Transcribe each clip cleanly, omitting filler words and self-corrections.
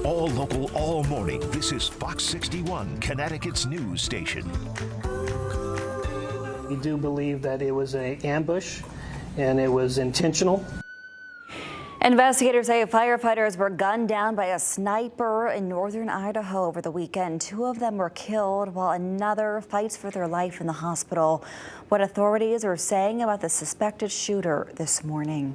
All local, all morning. This is Fox 61, Connecticut's news station. We do believe that it was an ambush and it was intentional. Investigators say firefighters were gunned down by a sniper in northern Idaho over the weekend. 2 of them were killed while another fights for their life in the hospital. What authorities are saying about the suspected shooter this morning.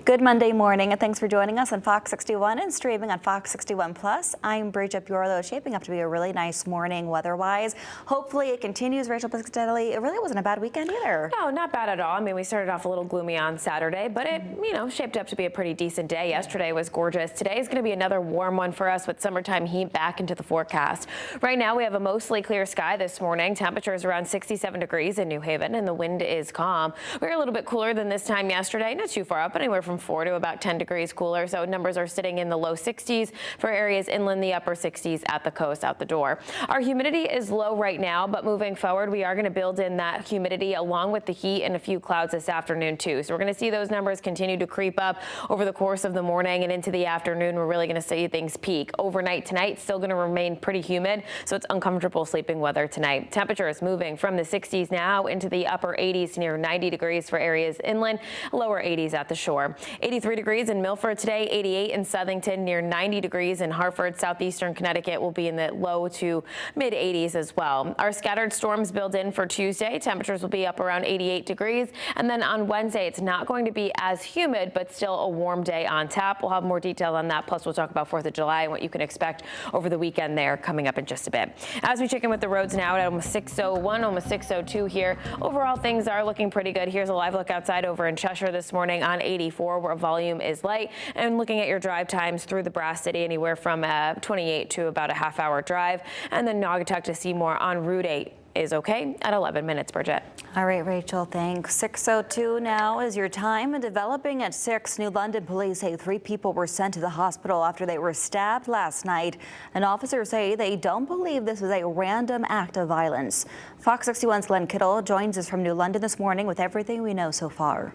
Good Monday morning, and thanks for joining us on Fox 61 and streaming on Fox 61 Plus. I'm Bridget Bureau. Shaping up to be a really nice morning weather-wise. Hopefully it continues, Rachel, steadily. It really wasn't a bad weekend either. No, not bad at all. I mean, we started off a little gloomy on Saturday, but it, shaped up to be a pretty decent day. Yesterday was gorgeous. Today is going to be another warm one for us with summertime heat back into the forecast. Right now, we have a mostly clear sky this morning. Temperature is around 67 degrees in New Haven, and the wind is calm. We're a little bit cooler than this time yesterday. Not too far up, anywhere from 4 to about 10 degrees cooler. So numbers are sitting in the low 60s for areas inland, the upper 60s at the coast out the door. Our humidity is low right now, but moving forward, we are going to build in that humidity along with the heat and a few clouds this afternoon too. So we're going to see those numbers continue to creep up over the course of the morning and into the afternoon. We're really going to see things peak. Overnight tonight, still going to remain pretty humid, so it's uncomfortable sleeping weather tonight. Temperature is moving from the 60s now into the upper 80s, near 90 degrees for areas inland, lower 80s at the shore. 83 degrees in Milford today, 88 in Southington, near 90 degrees in Hartford. Southeastern Connecticut will be in the low to mid 80s as well. Our scattered storms build in for Tuesday. Temperatures will be up around 88 degrees. And then on Wednesday, it's not going to be as humid, but still a warm day on tap. We'll have more detail on that. Plus, we'll talk about 4th of July and what you can expect over the weekend there coming up in just a bit. As we check in with the roads now at almost 6:01, almost 6:02 here. Overall, things are looking pretty good. Here's a live look outside over in Cheshire this morning on 84, where volume is light, and looking at your drive times through the Brass City, anywhere from 28 to about a half-hour drive, and then Naugatuck to Seymour on Route 8 is okay at 11 minutes, Bridget. All right, Rachel, thanks. 6:02 now is your time. And developing at 6, New London police say 3 people were sent to the hospital after they were stabbed last night. And officers say they don't believe this was a random act of violence. Fox 61's Glenn Kittle joins us from New London this morning with everything we know so far.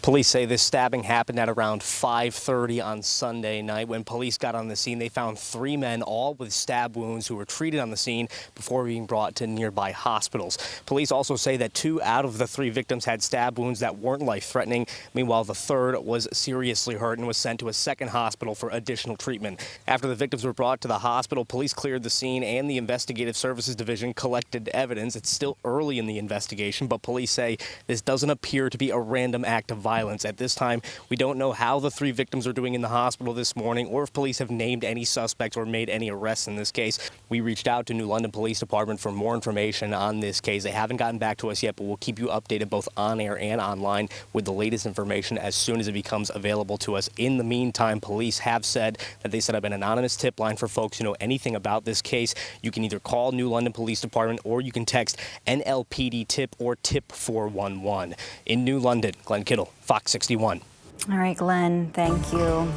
Police say this stabbing happened at around 5:30 on Sunday night. When police got on the scene, they found 3 men, all with stab wounds, who were treated on the scene before being brought to nearby hospitals. Police also say that 2 out of the 3 victims had stab wounds that weren't life-threatening. Meanwhile, the 3rd was seriously hurt and was sent to a second hospital for additional treatment. After the victims were brought to the hospital, police cleared the scene and the Investigative Services Division collected evidence. It's still early in the investigation, but police say this doesn't appear to be a random act of violence. At this time, we don't know how the 3 victims are doing in the hospital this morning or if police have named any suspects or made any arrests in this case. We reached out to New London Police Department for more information on this case. They haven't gotten back to us yet, but we'll keep you updated both on air and online with the latest information as soon as it becomes available to us. In the meantime, police have said that they set up an anonymous tip line for folks who know anything about this case. You can either call New London Police Department or you can text NLPD tip or tip 411. In New London, Glenn Kittle, Fox 61. All right, Glenn, thank you.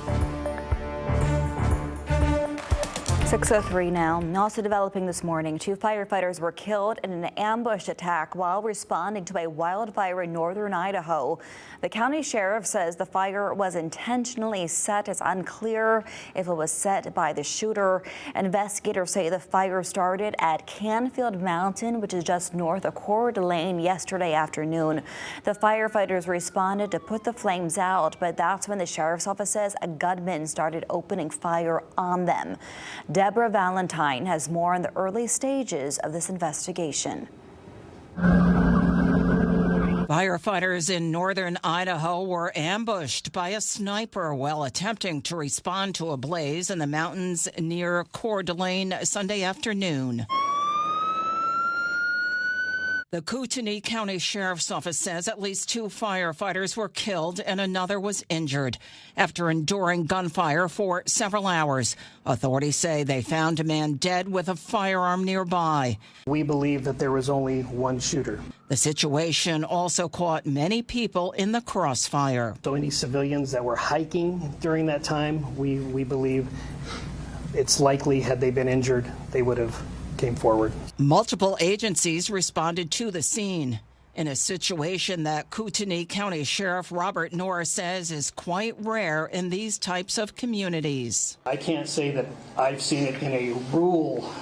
6:03 now. Also developing this morning, 2 firefighters were killed in an ambush attack while responding to a wildfire in northern Idaho. The county sheriff says the fire was intentionally set. It's unclear if it was set by the shooter. Investigators say the fire started at Canfield Mountain, which is just north of Coeur d'Alene, yesterday afternoon. The firefighters responded to put the flames out, but that's when the sheriff's office says a gunman started opening fire on them. Deborah Valentine has more on the early stages of this investigation. Firefighters in northern Idaho were ambushed by a sniper while attempting to respond to a blaze in the mountains near Coeur d'Alene Sunday afternoon. The Kootenai County Sheriff's Office says at least 2 firefighters were killed and another was injured after enduring gunfire for several hours. Authorities say they found a man dead with a firearm nearby. We believe that there was only one shooter. The situation also caught many people in the crossfire. So any civilians that were hiking during that time, we believe it's likely had they been injured, they would have came forward. Multiple agencies responded to the scene. in a situation that Kootenai County Sheriff Robert Norris says is quite rare in these types of communities. I can't say that I've seen it in a rural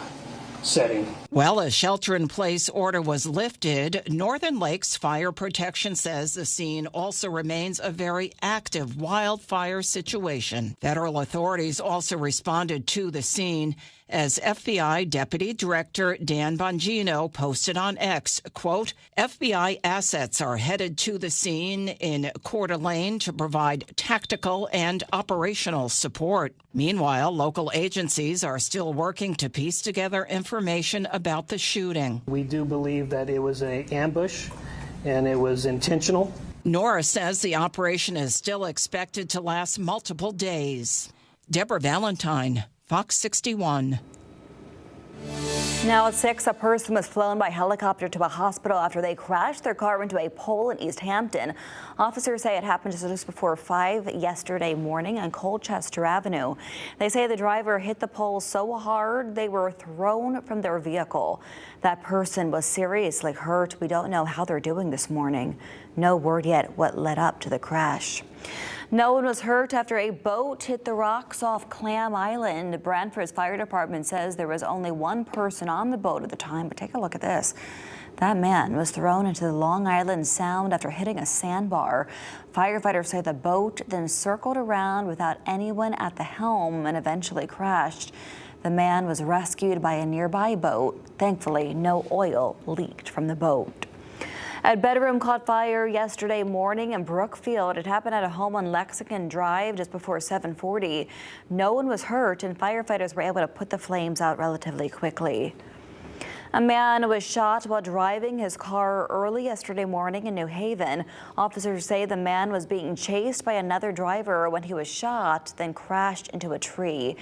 setting. Well, a shelter-in-place order was lifted. Northern Lakes Fire Protection says the scene also remains a very active wildfire situation. Federal authorities also responded to the scene as FBI Deputy Director Dan Bongino posted on X, quote, FBI assets are headed to the scene in Coeur d'Alene to provide tactical and operational support. Meanwhile, local agencies are still working to piece together information about the shooting. We do believe that it was an ambush and it was intentional. Norris says the operation is still expected to last multiple days. Deborah Valentine, Fox 61. Now at 6, a person was flown by helicopter to a hospital after they crashed their car into a pole in East Hampton. Officers say it happened just before 5 yesterday morning on Colchester Avenue. They say the driver hit the pole so hard they were thrown from their vehicle. That person was seriously hurt. We don't know how they're doing this morning. No word yet what led up to the crash. No one was hurt after a boat hit the rocks off Clam Island. Brantford's fire department says there was only one person on the boat at the time, but take a look at this. That man was thrown into the Long Island Sound after hitting a sandbar. Firefighters say the boat then circled around without anyone at the helm and eventually crashed. The man was rescued by a nearby boat. Thankfully, no oil leaked from the boat. A bedroom caught fire yesterday morning in Brookfield. It happened at a home on Lexington Drive just before 7:40. No one was hurt, and firefighters were able to put the flames out relatively quickly. A man was shot while driving his car early yesterday morning in New Haven. Officers say the man was being chased by another driver when he was shot, then crashed into a tree.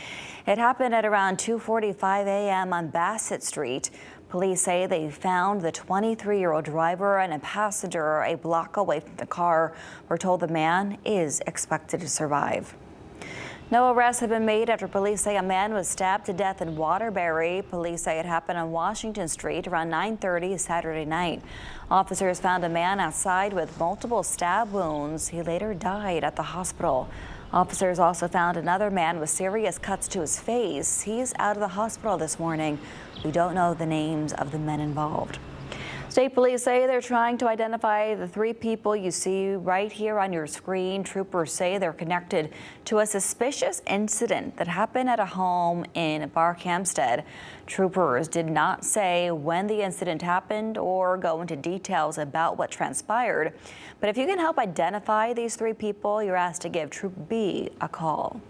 It happened at around 2:45 a.m. on Bassett Street. Police say they found the 23-year-old driver and a passenger a block away from the car. We're told the man is expected to survive. No arrests have been made after police say a man was stabbed to death in Waterbury. Police say it happened on Washington Street around 9:30 Saturday night. Officers found a man outside with multiple stab wounds. He later died at the hospital. Officers also found another man with serious cuts to his face. He's out of the hospital this morning. We don't know the names of the men involved. State police say they're trying to identify the 3 people you see right here on your screen. Troopers say they're connected to a suspicious incident that happened at a home in Barkhamsted. Troopers did not say when the incident happened or go into details about what transpired. But if you can help identify these 3 people, you're asked to give Troop B a call.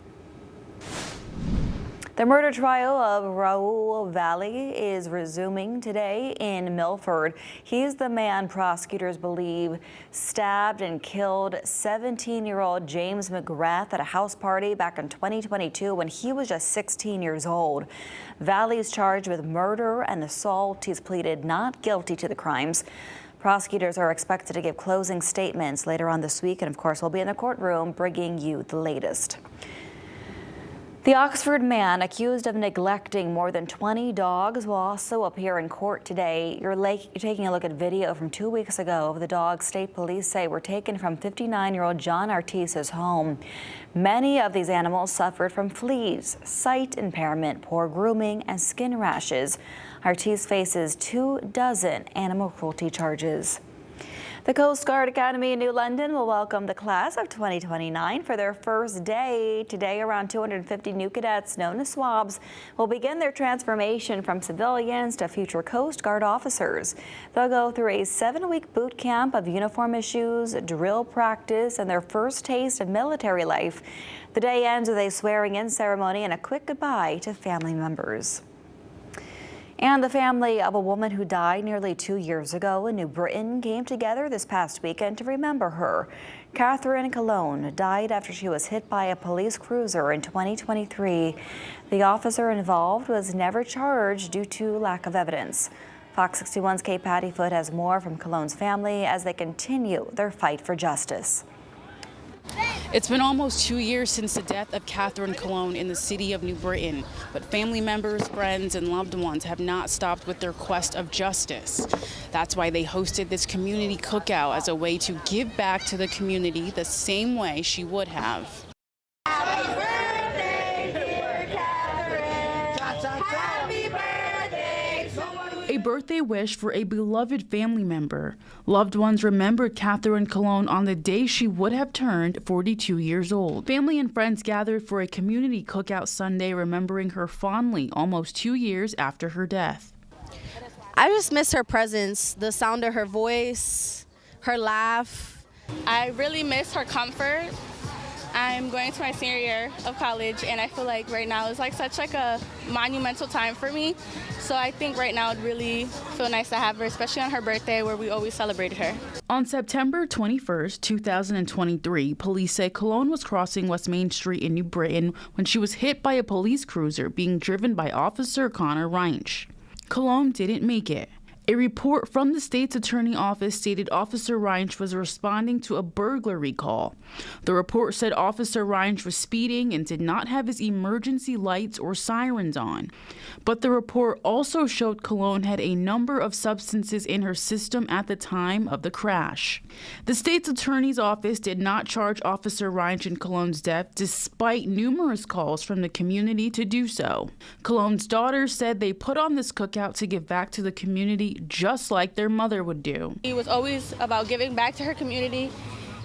The murder trial of Raul Valley is resuming today in Milford. He's the man prosecutors believe stabbed and killed 17-year-old James McGrath at a house party back in 2022 when he was just 16 years old. Valley is charged with murder and assault. He's pleaded not guilty to the crimes. Prosecutors are expected to give closing statements later on this week, and of course, we'll be in the courtroom bringing you the latest. The Oxford man accused of neglecting more than 20 dogs will also appear in court today. You're taking a look at video from 2 weeks ago. The dogs, state police say, were taken from 59-year-old John Artis's home. Many of these animals suffered from fleas, sight impairment, poor grooming, and skin rashes. Artis faces 24 animal cruelty charges. The Coast Guard Academy in New London will welcome the class of 2029 for their first day. Today, around 250 new cadets, known as swabs, will begin their transformation from civilians to future Coast Guard officers. They'll go through a 7-week boot camp of uniform issues, drill practice, and their first taste of military life. The day ends with a swearing-in ceremony and a quick goodbye to family members. And the family of a woman who died nearly 2 years ago in New Britain came together this past weekend to remember her. Katherine in Cologne died after she was hit by a police cruiser in 2023. The officer involved was never charged due to lack of evidence. Fox 61's Kate Pattyfoot has more from Cologne's family as they continue their fight for justice. It's been almost 2 years since the death of Katherine Cologne in the city of New Britain, but family members, friends, and loved ones have not stopped with their quest of justice. That's why they hosted this community cookout as a way to give back to the community the same way she would have. Happy birthday, dear Katherine. Happy birthday to you. A birthday wish for a beloved family member. Loved ones remembered Katherine Cologne on the day she would have turned 42 years old. Family and friends gathered for a community cookout Sunday, remembering her fondly almost 2 years after her death. I just miss her presence, the sound of her voice, her laugh. I really miss her comfort. I'm going to my senior year of college, and I feel like right now is like such like a monumental time for me. So I think right now it'd really feel nice to have her, especially on her birthday where we always celebrated her. On September 21st, 2023, police say Cologne was crossing West Main Street in New Britain when she was hit by a police cruiser being driven by Officer Connor Reinsch. Cologne didn't make it. A report from the state's attorney office stated Officer Reinsch was responding to a burglary call. The report said Officer Reinsch was speeding and did not have his emergency lights or sirens on. But the report also showed Cologne had a number of substances in her system at the time of the crash. The state's attorney's office did not charge Officer Reinsch in Cologne's death, despite numerous calls from the community to do so. Cologne's daughter said they put on this cookout to give back to the community just like their mother would do. She was always about giving back to her community,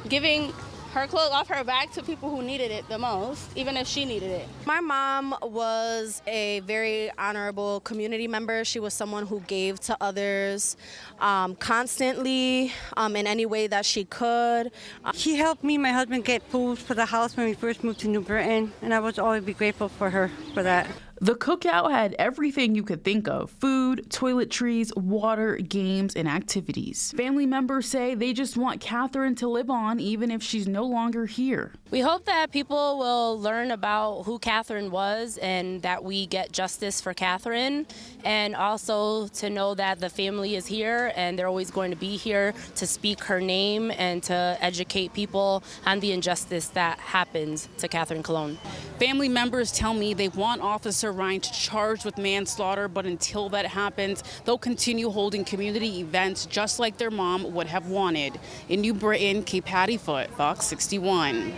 giving her clothes off her back to people who needed it the most, even if she needed it. My mom was a very honorable community member. She was someone who gave to others constantly in any way that she could. She helped me and my husband get food for the house when we first moved to New Britain, and I was always be grateful for her for that. The cookout had everything you could think of: food, toiletries, water, games, and activities. Family members say they just want Katherine to live on even if she's no longer here. We hope that people will learn about who Katherine was and that we get justice for Katherine, and also to know that the family is here and they're always going to be here to speak her name and to educate people on the injustice that happens to Katherine Cologne. Family members tell me they want Officer Reinsch charged with manslaughter, but until that happens, they'll continue holding community events just like their mom would have wanted. In New Britain, Kate Pattyfoot, Fox 61.